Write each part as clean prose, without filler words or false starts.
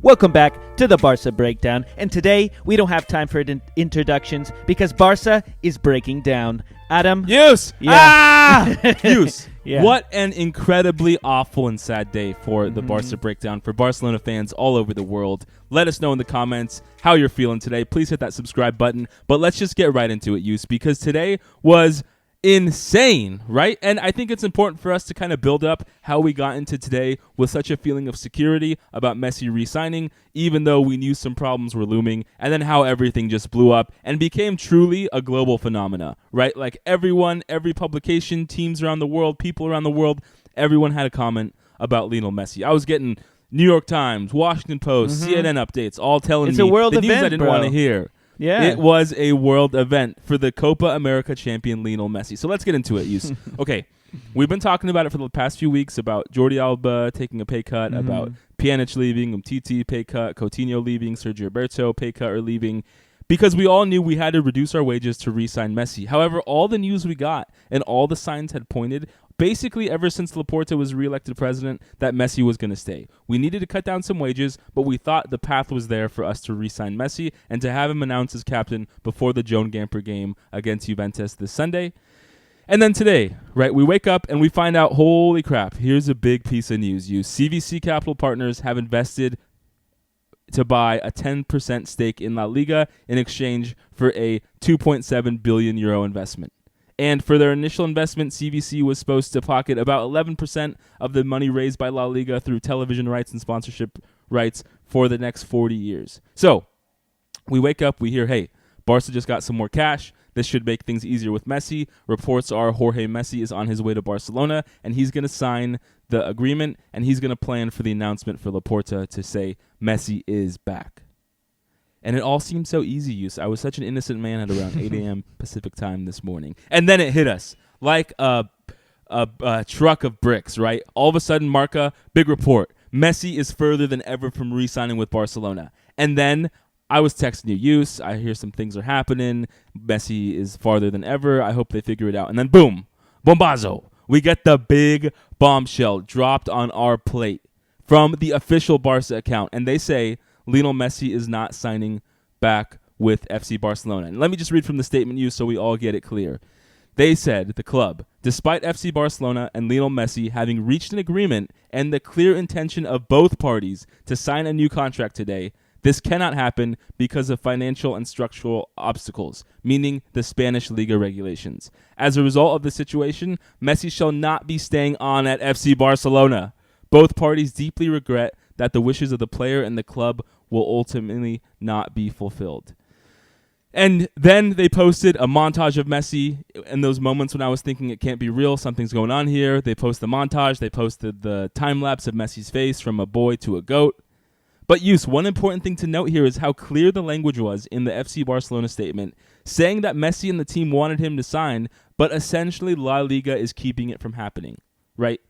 Welcome back to the Barca Breakdown, and today we don't have time for introductions because Barca is breaking down. Adam? Use! Yeah. Use! Yeah. What an incredibly awful and sad day for the Barca Breakdown, for Barcelona fans all over the world. Let us know in the comments how you're feeling today. Please hit that subscribe button, but let's just get right into it, Use, because today was insane, right? And I think it's important for us to kind of build up how we got into today with such a feeling of security about Messi re-signing, even though we knew some problems were looming, and then how everything just blew up and became truly a global phenomena, right? Like everyone, every publication, teams around the world, people around the world, everyone had a comment about Lionel Messi. I was getting New York Times, Washington Post, CNN updates, all telling It's me a world the news event, I didn't bro. want to hear. Yeah. It was a world event for the Copa America champion Lionel Messi. So let's get into it, Yus. Okay, we've been talking about it for the past few weeks, about Jordi Alba taking a pay cut, about Pjanic leaving, Umtiti pay cut, Coutinho leaving, Sergio Roberto pay cut or leaving, because we all knew we had to reduce our wages to re-sign Messi. However, all the news we got and all the signs had pointed, basically ever since Laporta was reelected president, that Messi was going to stay. We needed to cut down some wages, but we thought the path was there for us to re-sign Messi and to have him announced as captain before the Joan Gamper game against Juventus this Sunday. And then today, right, we wake up and we find out, holy crap, here's a big piece of news. CVC Capital Partners have invested to buy a 10% stake in La Liga in exchange for a 2.7 billion euro investment. And for their initial investment, CVC was supposed to pocket about 11% of the money raised by La Liga through television rights and sponsorship rights for the next 40 years. So we wake up, we hear, hey, Barca just got some more cash. This should make things easier with Messi. Reports are Jorge Messi is on his way to Barcelona, and he's going to sign the agreement, and he's going to plan for the announcement for Laporta to say Messi is back. And it all seemed so easy, Yus. I was such an innocent man at around 8 a.m. Pacific time this morning. And then it hit us like a truck of bricks, right? All of a sudden, Marca, big report. Messi is further than ever from re-signing with Barcelona. And then I was texting you, Yus, I hear some things are happening. Messi is farther than ever. I hope they figure it out. And then boom, bombazo. We get the big bombshell dropped on our plate from the official Barca account. And they say Lionel Messi is not signing back with FC Barcelona. And let me just read from the statement, Yus, so we all get it clear. They said, the club, despite FC Barcelona and Lionel Messi having reached an agreement and the clear intention of both parties to sign a new contract today, this cannot happen because of financial and structural obstacles, meaning the Spanish Liga regulations. As a result of the situation, Messi shall not be staying on at FC Barcelona. Both parties deeply regret that the wishes of the player and the club will ultimately not be fulfilled. And then they posted a montage of Messi in those moments when I was thinking it can't be real, something's going on here. They post the montage. They posted the time-lapse of Messi's face from a boy to a goat. But Yus, one important thing to note here is how clear the language was in the FC Barcelona statement, saying that Messi and the team wanted him to sign, but essentially La Liga is keeping it from happening, right?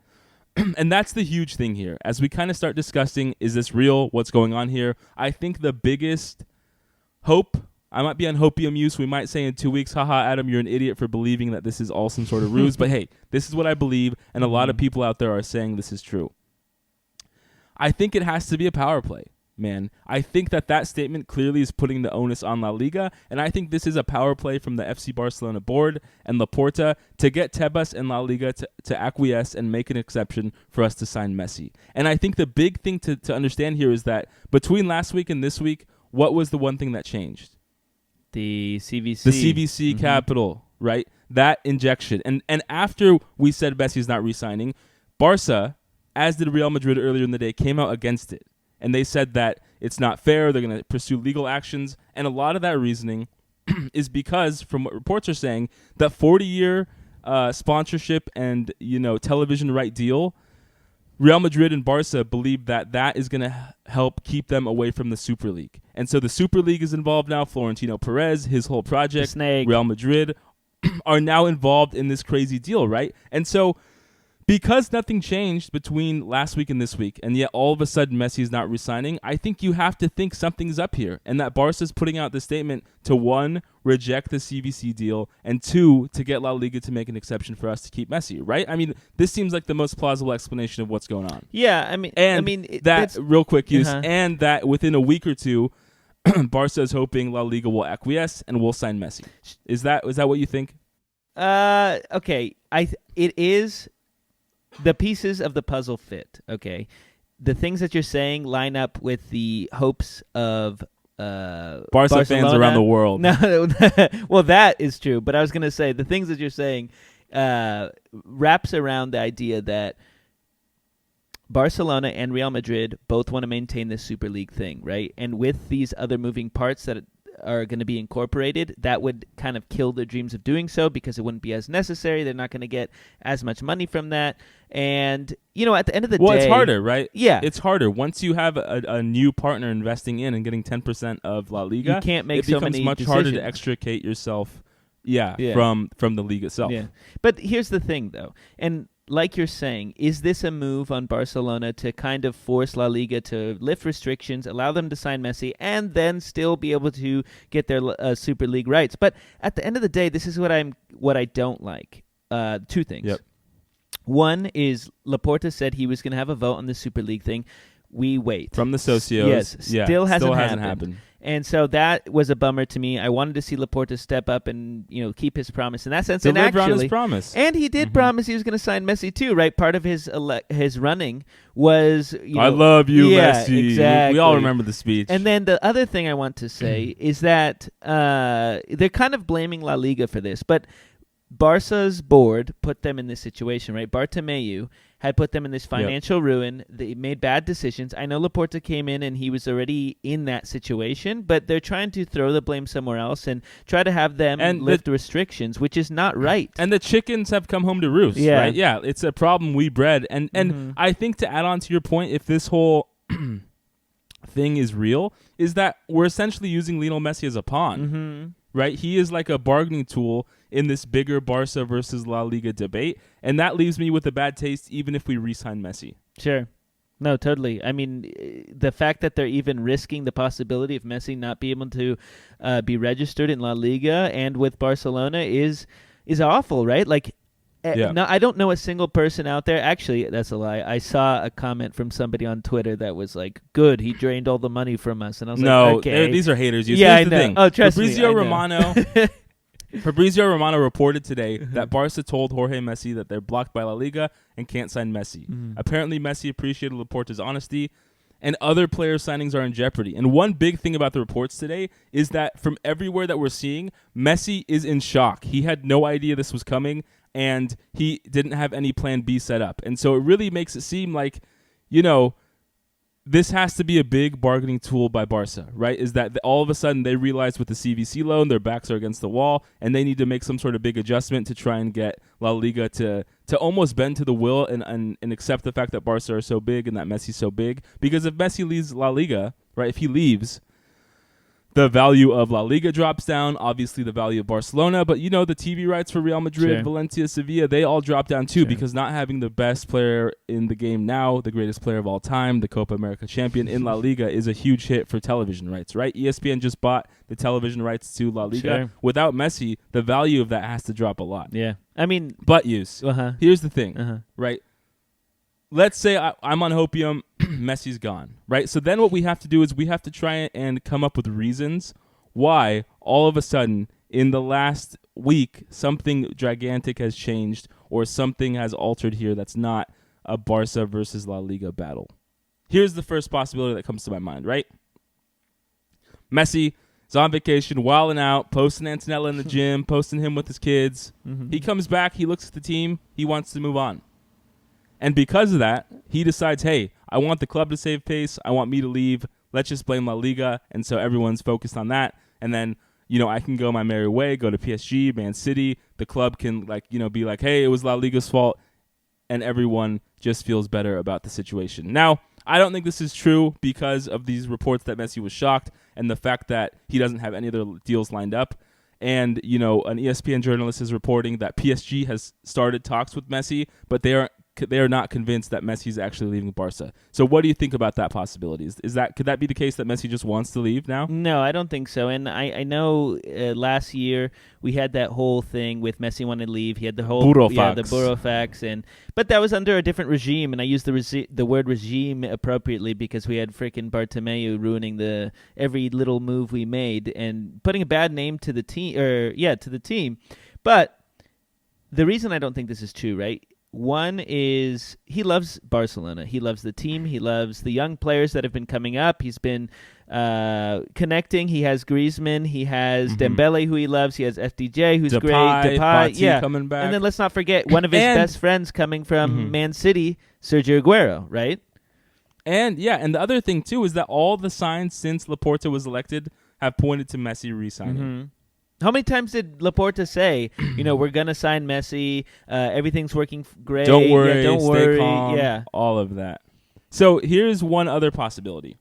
And that's the huge thing here. As we kind of start discussing, is this real? What's going on here? I think the biggest hope, I might be on hopium use. We might say in 2 weeks, haha, Adam, you're an idiot for believing that this is all some sort of ruse. But hey, this is what I believe, and a lot of people out there are saying this is true. I think it has to be a power play, man. I think that statement clearly is putting the onus on La Liga, and I think this is a power play from the FC Barcelona board and Laporta to get Tebas and La Liga to acquiesce and make an exception for us to sign Messi. And I think the big thing to understand here is that between last week and this week, what was the one thing that changed? The CVC. The CVC capital, right? That injection. And after we said Messi's not re-signing, Barca, as did Real Madrid earlier in the day, came out against it. And they said that it's not fair, they're going to pursue legal actions. And a lot of that reasoning is because, from what reports are saying, that 40-year sponsorship and television right deal, Real Madrid and Barca believe that is going to help keep them away from the Super League. And so the Super League is involved now. Florentino Perez, his whole project, Real Madrid, are now involved in this crazy deal, right? And so because nothing changed between last week and this week, and yet all of a sudden Messi's not resigning, I think you have to think something's up here, and that Barca's putting out the statement to, 1, reject the CVC deal, and 2, to get La Liga to make an exception for us to keep Messi, right? I mean, this seems like the most plausible explanation of what's going on. Yeah, Real quick, use, and that within a week or two, Barca is hoping La Liga will acquiesce and will sign Messi. Is that what you think? Okay. It is. The pieces of the puzzle fit, okay? The things that you're saying line up with the hopes of Barca fans around the world. No, well, that is true. But I was going to say, the things that you're saying wraps around the idea that Barcelona and Real Madrid both want to maintain this Super League thing, right? And with these other moving parts that are going to be incorporated, that would kind of kill their dreams of doing so because it wouldn't be as necessary. They're not going to get as much money from that. And, at the end of the day... Well, it's harder, right? Yeah. It's harder. Once you have a new partner investing in and getting 10% of La Liga, you can't make so many much harder to extricate yourself from the league itself. Yeah. But here's the thing, though. And like you're saying, is this a move on Barcelona to kind of force La Liga to lift restrictions, allow them to sign Messi, and then still be able to get their Super League rights? But at the end of the day, this is what I don't like. 2 things. Yep. One is Laporta said he was going to have a vote on the Super League thing. We wait. From the socios. Yes, still hasn't happened. And so that was a bummer to me. I wanted to see Laporta step up and keep his promise in that sense. Deliver on his promise. And he did promise he was going to sign Messi too, right? Part of his running was I love you, Messi. Exactly. We all remember the speech. And then the other thing I want to say is that they're kind of blaming La Liga for this, but Barca's board put them in this situation, right? Bartomeu had put them in this financial ruin. They made bad decisions. I know Laporta came in and he was already in that situation, but they're trying to throw the blame somewhere else and try to have them lift restrictions, which is not right. And the chickens have come home to roost, right? Yeah, it's a problem we bred. And I think to add on to your point, if this whole thing is real, is that we're essentially using Lionel Messi as a pawn. Right? He is like a bargaining tool in this bigger Barca versus La Liga debate, and that leaves me with a bad taste even if we re-sign Messi. Sure. No, totally. I mean, the fact that they're even risking the possibility of Messi not being able to be registered in La Liga and with Barcelona is awful, right? Like, no, I don't know a single person out there. Actually, that's a lie. I saw a comment from somebody on Twitter that was like, "Good, he drained all the money from us." And I was like, "Okay, these are haters." Yeah, Here's I the know. thing. Oh, trust Fabrizio me, Romano. Fabrizio Romano reported today that Barca told Jorge Messi that they're blocked by La Liga and can't sign Messi. Apparently, Messi appreciated Laporta's honesty, and other player signings are in jeopardy. And one big thing about the reports today is that from everywhere that we're seeing, Messi is in shock. He had no idea this was coming, and he didn't have any plan B set up. And so it really makes it seem like, this has to be a big bargaining tool by Barca, right? Is that all of a sudden they realize with the CVC loan, their backs are against the wall, and they need to make some sort of big adjustment to try and get La Liga to almost bend to the will and accept the fact that Barca are so big and that Messi's so big. Because if Messi leaves La Liga, right, if he leaves, the value of La Liga drops down, obviously the value of Barcelona, but the TV rights for Real Madrid, Valencia, Sevilla, they all drop down too, because not having the best player in the game now, the greatest player of all time, the Copa America champion in La Liga, is a huge hit for television rights, right? ESPN just bought the television rights to La Liga. Without Messi, the value of that has to drop a lot. Yeah. I mean... But here's the thing, right? Let's say I'm on hopium, Messi's gone, right? So then what we have to do is we have to try and come up with reasons why all of a sudden in the last week something gigantic has changed or something has altered here that's not a Barca versus La Liga battle. Here's the first possibility that comes to my mind, right? Messi is on vacation, wilding out, posting Antonella in the gym, posting him with his kids. He comes back, he looks at the team, he wants to move on. And because of that, he decides, hey, I want the club to save face. I want me to leave. Let's just blame La Liga. And so everyone's focused on that. And then, I can go my merry way, go to PSG, Man City. The club can, be like, hey, it was La Liga's fault. And everyone just feels better about the situation. Now, I don't think this is true because of these reports that Messi was shocked and the fact that he doesn't have any other deals lined up. And, an ESPN journalist is reporting that PSG has started talks with Messi, but they aren't they are not convinced that Messi's actually leaving Barca. So what do you think about that possibility? Could that be the case that Messi just wants to leave now? No, I don't think so. And I know last year we had that whole thing with Messi wanting to leave. He had the whole the Burofax, but that was under a different regime, and I used the word regime appropriately because we had freaking Bartomeu ruining every little move we made and putting a bad name to the team. But the reason I don't think this is true, right? One is he loves Barcelona. He loves the team. He loves the young players that have been coming up. He's been connecting. He has Griezmann. He has Dembele, who he loves. He has FDJ, who's great. Depay coming back. And then let's not forget one of his best friends coming from Man City, Sergio Aguero, right? And the other thing, too, is that all the signs since Laporta was elected have pointed to Messi re-signing. How many times did Laporta say, we're going to sign Messi, everything's working great. Don't worry, stay calm, all of that. So here's one other possibility.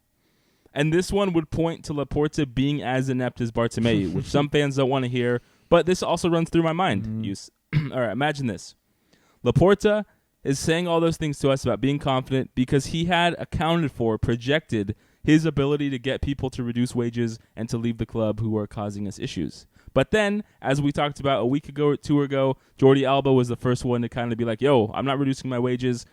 And this one would point to Laporta being as inept as Bartomeu, which some fans don't want to hear, but this also runs through my mind. All right, imagine this. Laporta is saying all those things to us about being confident because he had projected his ability to get people to reduce wages and to leave the club who are causing us issues. But then, as we talked about a week ago or two ago, Jordi Alba was the first one to kind of be like, yo, I'm not reducing my wages.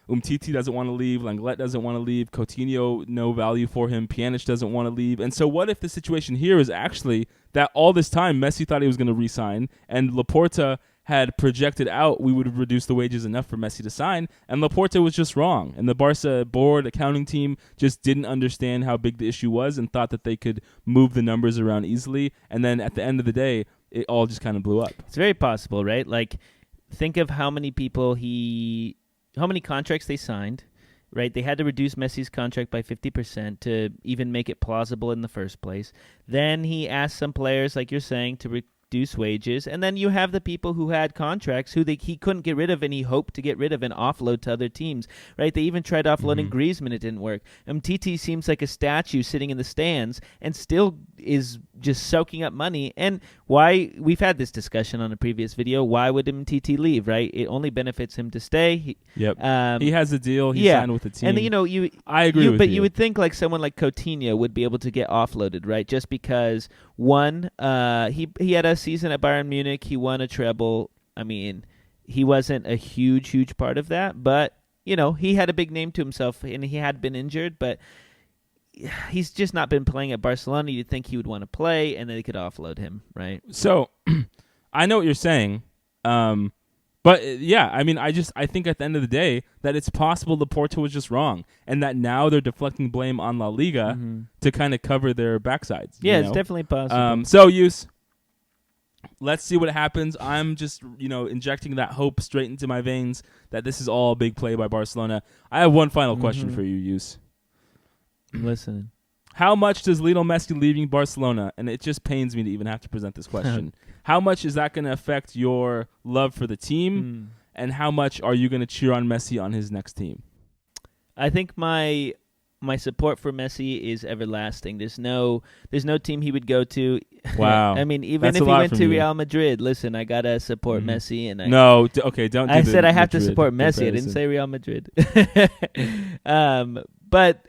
Umtiti doesn't want to leave. Lenglet doesn't want to leave. Coutinho, no value for him. Pjanic doesn't want to leave. And so what if the situation here is actually that all this time Messi thought he was going to re-sign and Laporta had projected out we would have reduced the wages enough for Messi to sign, and Laporta was just wrong. And the Barca board accounting team just didn't understand how big the issue was and thought that they could move the numbers around easily. And then at the end of the day, it all just kind of blew up. It's very possible, right? Like, think of how many contracts they signed, right? They had to reduce Messi's contract by 50% to even make it plausible in the first place. Then he asked some players, like you're saying, to reduce wages, and then you have the people who had contracts who he couldn't get rid of and he hoped to get rid of and offload to other teams, right? They even tried offloading Griezmann. It didn't work. Titi seems like a statue sitting in the stands and still is just soaking up money. And why, we've had this discussion on a previous video, why would Titi leave, right? It only benefits him to stay. He has a deal. He signed with the team. And I agree with you. But you would think like someone like Coutinho would be able to get offloaded, right? Just because one, he had a season at Bayern Munich. He won a treble. I mean, he wasn't a huge part of that, but he had a big name to himself, and he had been injured, but he's just not been playing at Barcelona. You'd think he would want to play, and they could offload him, right? So, I know what you're saying, but I think at the end of the day that it's possible Laporta was just wrong, and that now they're deflecting blame on La Liga to kind of cover their backsides. Yeah, it's definitely possible. Let's see what happens. I'm just, injecting that hope straight into my veins that this is all a big play by Barcelona. I have one final question for you, Yus. I'm listening. How much does Lionel Messi leaving Barcelona, and it just pains me to even have to present this question, how much is that going to affect your love for the team, and how much are you going to cheer on Messi on his next team? I think my support for Messi is everlasting. There's no team he would go to. Wow. I mean, even if he went to Real Madrid, listen, I gotta support Messi, and don't. I said I have to support Messi. I didn't say Real Madrid. But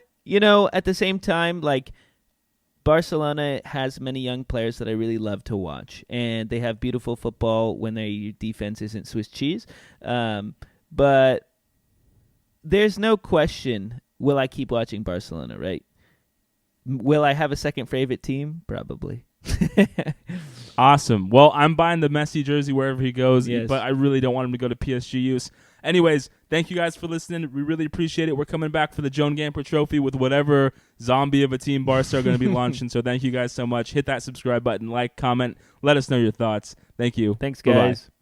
at the same time, like, Barcelona has many young players that I really love to watch, and they have beautiful football when their defense isn't Swiss cheese. But there's no question. Will I keep watching Barcelona, right? Will I have a second favorite team? Probably. Awesome. Well, I'm buying the Messi jersey wherever he goes, yes. But I really don't want him to go to PSG use. Anyways, thank you guys for listening. We really appreciate it. We're coming back for the Joan Gamper Trophy with whatever zombie of a team Barca are going to be launching. So thank you guys so much. Hit that subscribe button, like, comment. Let us know your thoughts. Thank you. Thanks, guys. Bye-bye.